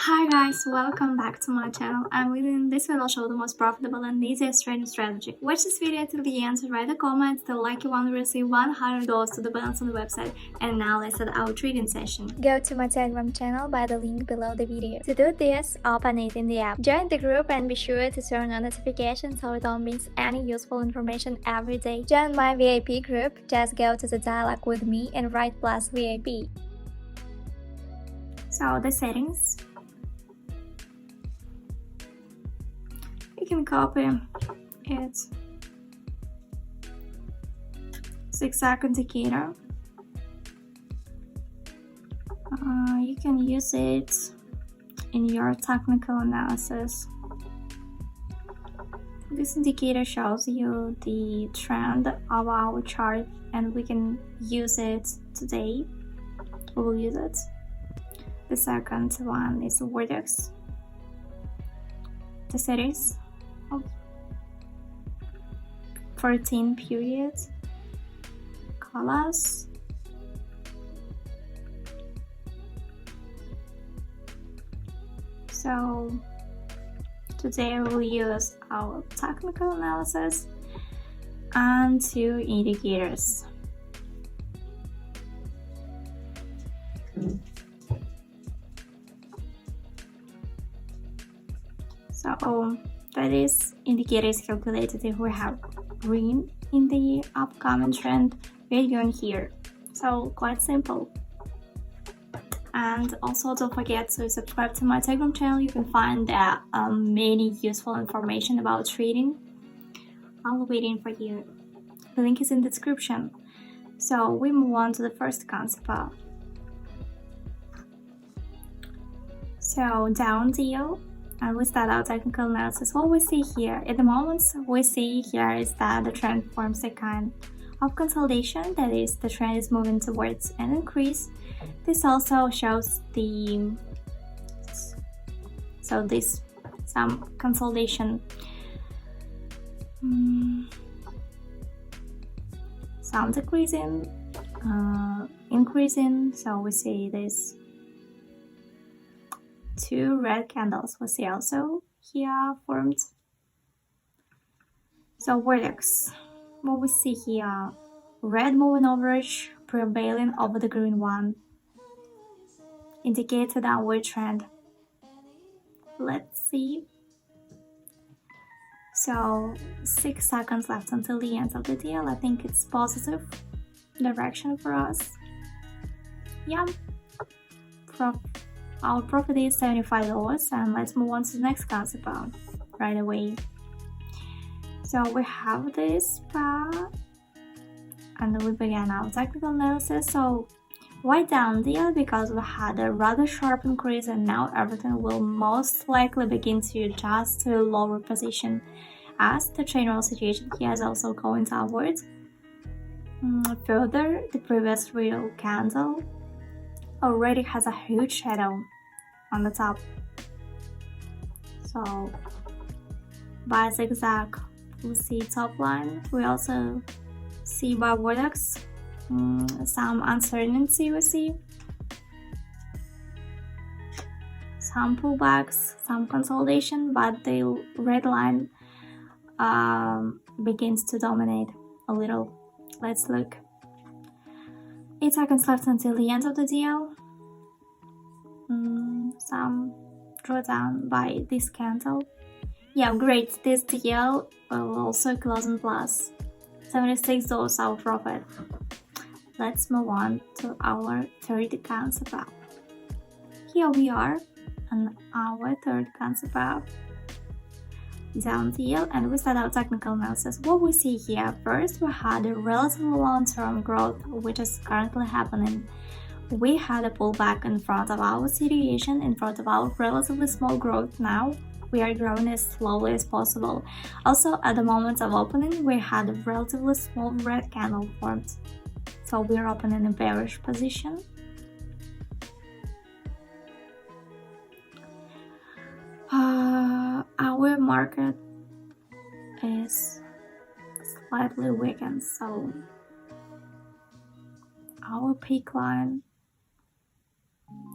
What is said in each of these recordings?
Hi guys, welcome back to my channel. I'm within this video. I'll show the most profitable and easiest trading strategy. Watch this video till the end, write a comment, the lucky one will receive $100 to the balance on the website. And now let's start our trading session. Go to my Telegram channel by the link below the video. To do this, open it in the app. Join the group and be sure to turn on notifications so you don't miss any useful information every day. Join my VIP group, just go to the dialog with me and write plus VIP. So the settings. You can copy it. Zigzag indicator. You can use it in your technical analysis. This indicator shows you the trend of our chart and we can use it today. We will use it. The second one is the vertex. The series of 14 periods, colors, so today we'll use our technical analysis and two indicators. So that is indicator is calculated if we have green in the upcoming trend, we're going here. So quite simple. And also don't forget to subscribe to my Telegram channel. You can find many useful information about trading. I'll be waiting for you. The link is in the description. So we move on to the first concept. So down deal. And we start our technical analysis. What we see here at the moment we see here is that the trend forms a kind of consolidation, that is, the trend is moving towards an increase. This also shows some consolidation, some decreasing, increasing. So we see this two red candles we see also here formed. So vertex, what we see here, red moving average prevailing over the green one, indicates a downward trend. Let's see. So 6 seconds left until the end of the deal. I think it's positive direction for us. Yeah. Our profit is $75, and let's move on to the next concept right away. So we have this bar and we began our technical analysis. So why down deal? Because we had a rather sharp increase and now everything will most likely begin to adjust to a lower position as the general situation here is also going downwards. Further, the previous real candle already has a huge shadow on the top. So by zigzag we see top line. We also see by vertex some uncertainty, we see some pullbacks, some consolidation, but the red line begins to dominate a little. Let's look. 8 seconds left until the end of the deal. Some drawdown by this candle. Yeah, great. This deal will also close in plus. $76 our profit. Let's move on to our third concept. Here we are on our third concept. Down deal, and we start our technical analysis. What we see here, first we had a relatively long-term growth which is currently happening. We had a pullback in front of our situation, in front of our relatively small growth. Now we are growing as slowly as possible. Also, at the moment of opening we had a relatively small red candle formed, so we are opening a bearish position. Our market is slightly weakened, so our peak line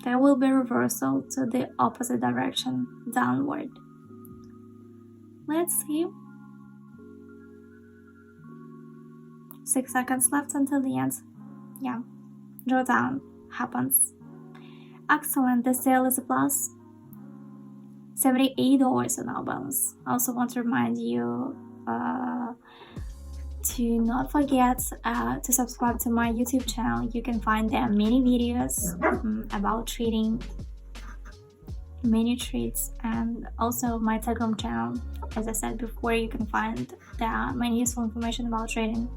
there will be reversal to the opposite direction, downward. Let's see. 6 seconds left until the end. Yeah, drawdown happens. Excellent, the sale is a plus. $78 in our balance. I also want to remind you to not forget to subscribe to my YouTube channel. You can find there many videos about trading, many trades, and also my Telegram channel. As I said before, you can find there many useful information about trading.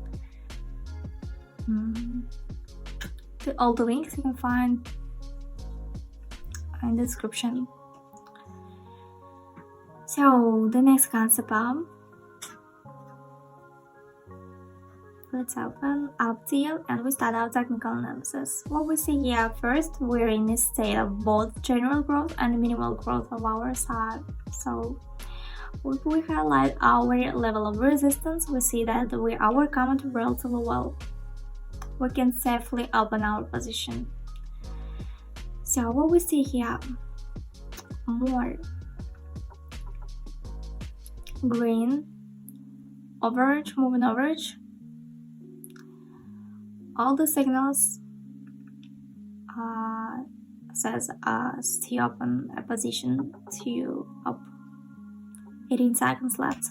All the links you can find in the description. So the next concept, let's open up deal and we start our technical analysis. What we see here, first we're in a state of both general growth and minimal growth of our side. So if we highlight our level of resistance, we see that we are coming to relatively well. We can safely open our position. So what we see here, more green, average, moving average. All the signals says to open a position to up. 18 seconds left.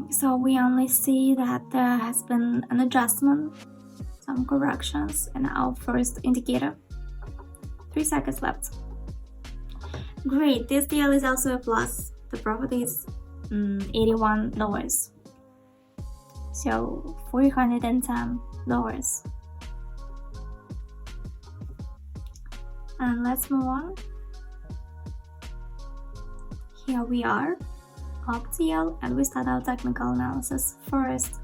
So we only see that there has been an adjustment, some corrections in our first indicator. 3 seconds left. Great, this deal is also a plus. The profit is $81. So $410. And let's move on. Here we are, up deal, and we start our technical analysis. First,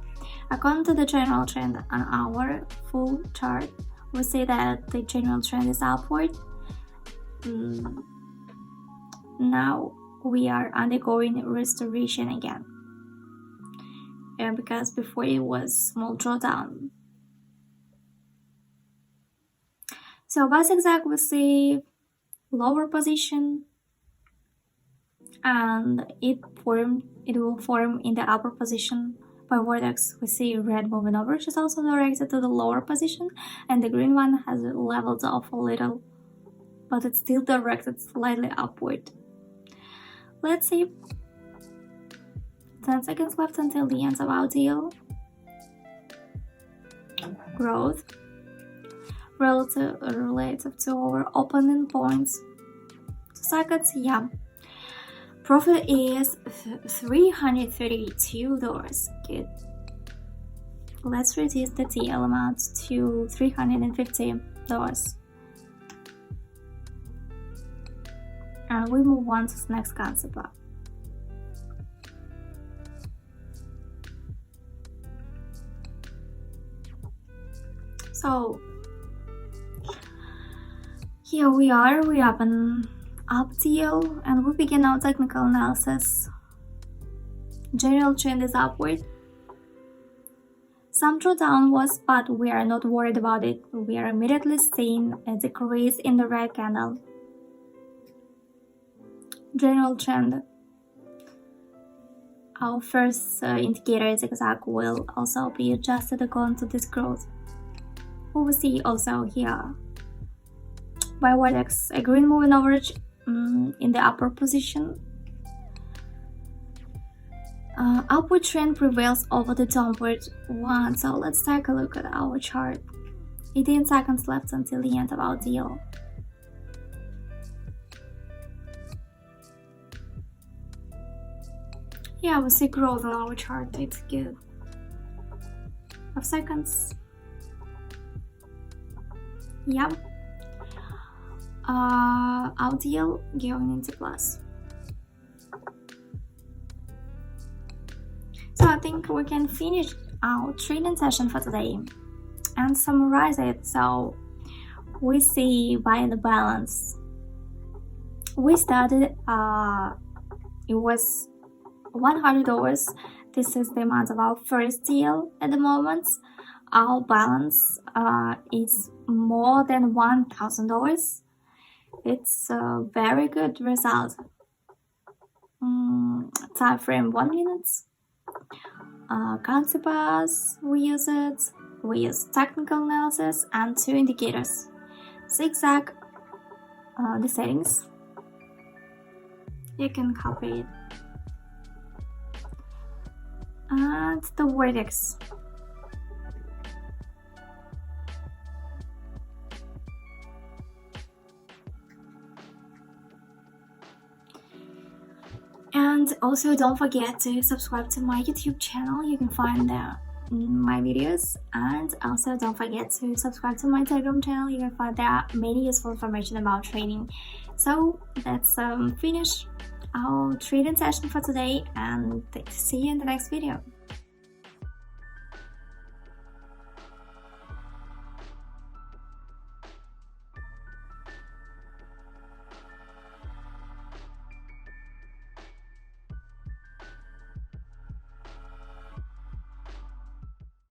according to the general trend on our full chart, we see that the general trend is upward. Now we are undergoing restoration again, because before it was small drawdown. So by zigzag we see lower position, and it will form in the upper position. By vortex we see red moving average is also directed to the lower position, and the green one has leveled off a little, but it's still directed slightly upward. Let's see. 10 seconds left until the end of our deal. Growth relative to our opening points. 2 seconds, yeah. Profit is $332. Good. Let's reduce the deal amount to $350. And we move on to the next concept. So here we are, we have an up deal and we begin our technical analysis. General trend is upward. Some drawdown was, but we are not worried about it. We are immediately seeing a decrease in the red candle. General trend. Our first indicator zigzag will also be adjusted according to this growth. What we see also here, by vortex, a green moving average in the upper position. Upward trend prevails over the downward one. So let's take a look at our chart. 18 seconds left until the end of our deal. Yeah, we see growth on our chart. It's good. 5 seconds. Yep. Our deal going into plus. So I think we can finish our trading session for today and summarize it. So we see by the balance, we started, it was $100. This is the amount of our first deal at the moment. our balance is more than $1,000. It's a very good result. Time frame 1 minute. Currency bars, we use it. We use technical analysis and 2 indicators. Zigzag the settings. You can copy it. And the vertex. And also don't forget to subscribe to my YouTube channel. You can find my videos, and also don't forget to subscribe to my Telegram channel. You can find there many useful information about trading. So let's finish our trading session for today, and see you in the next video.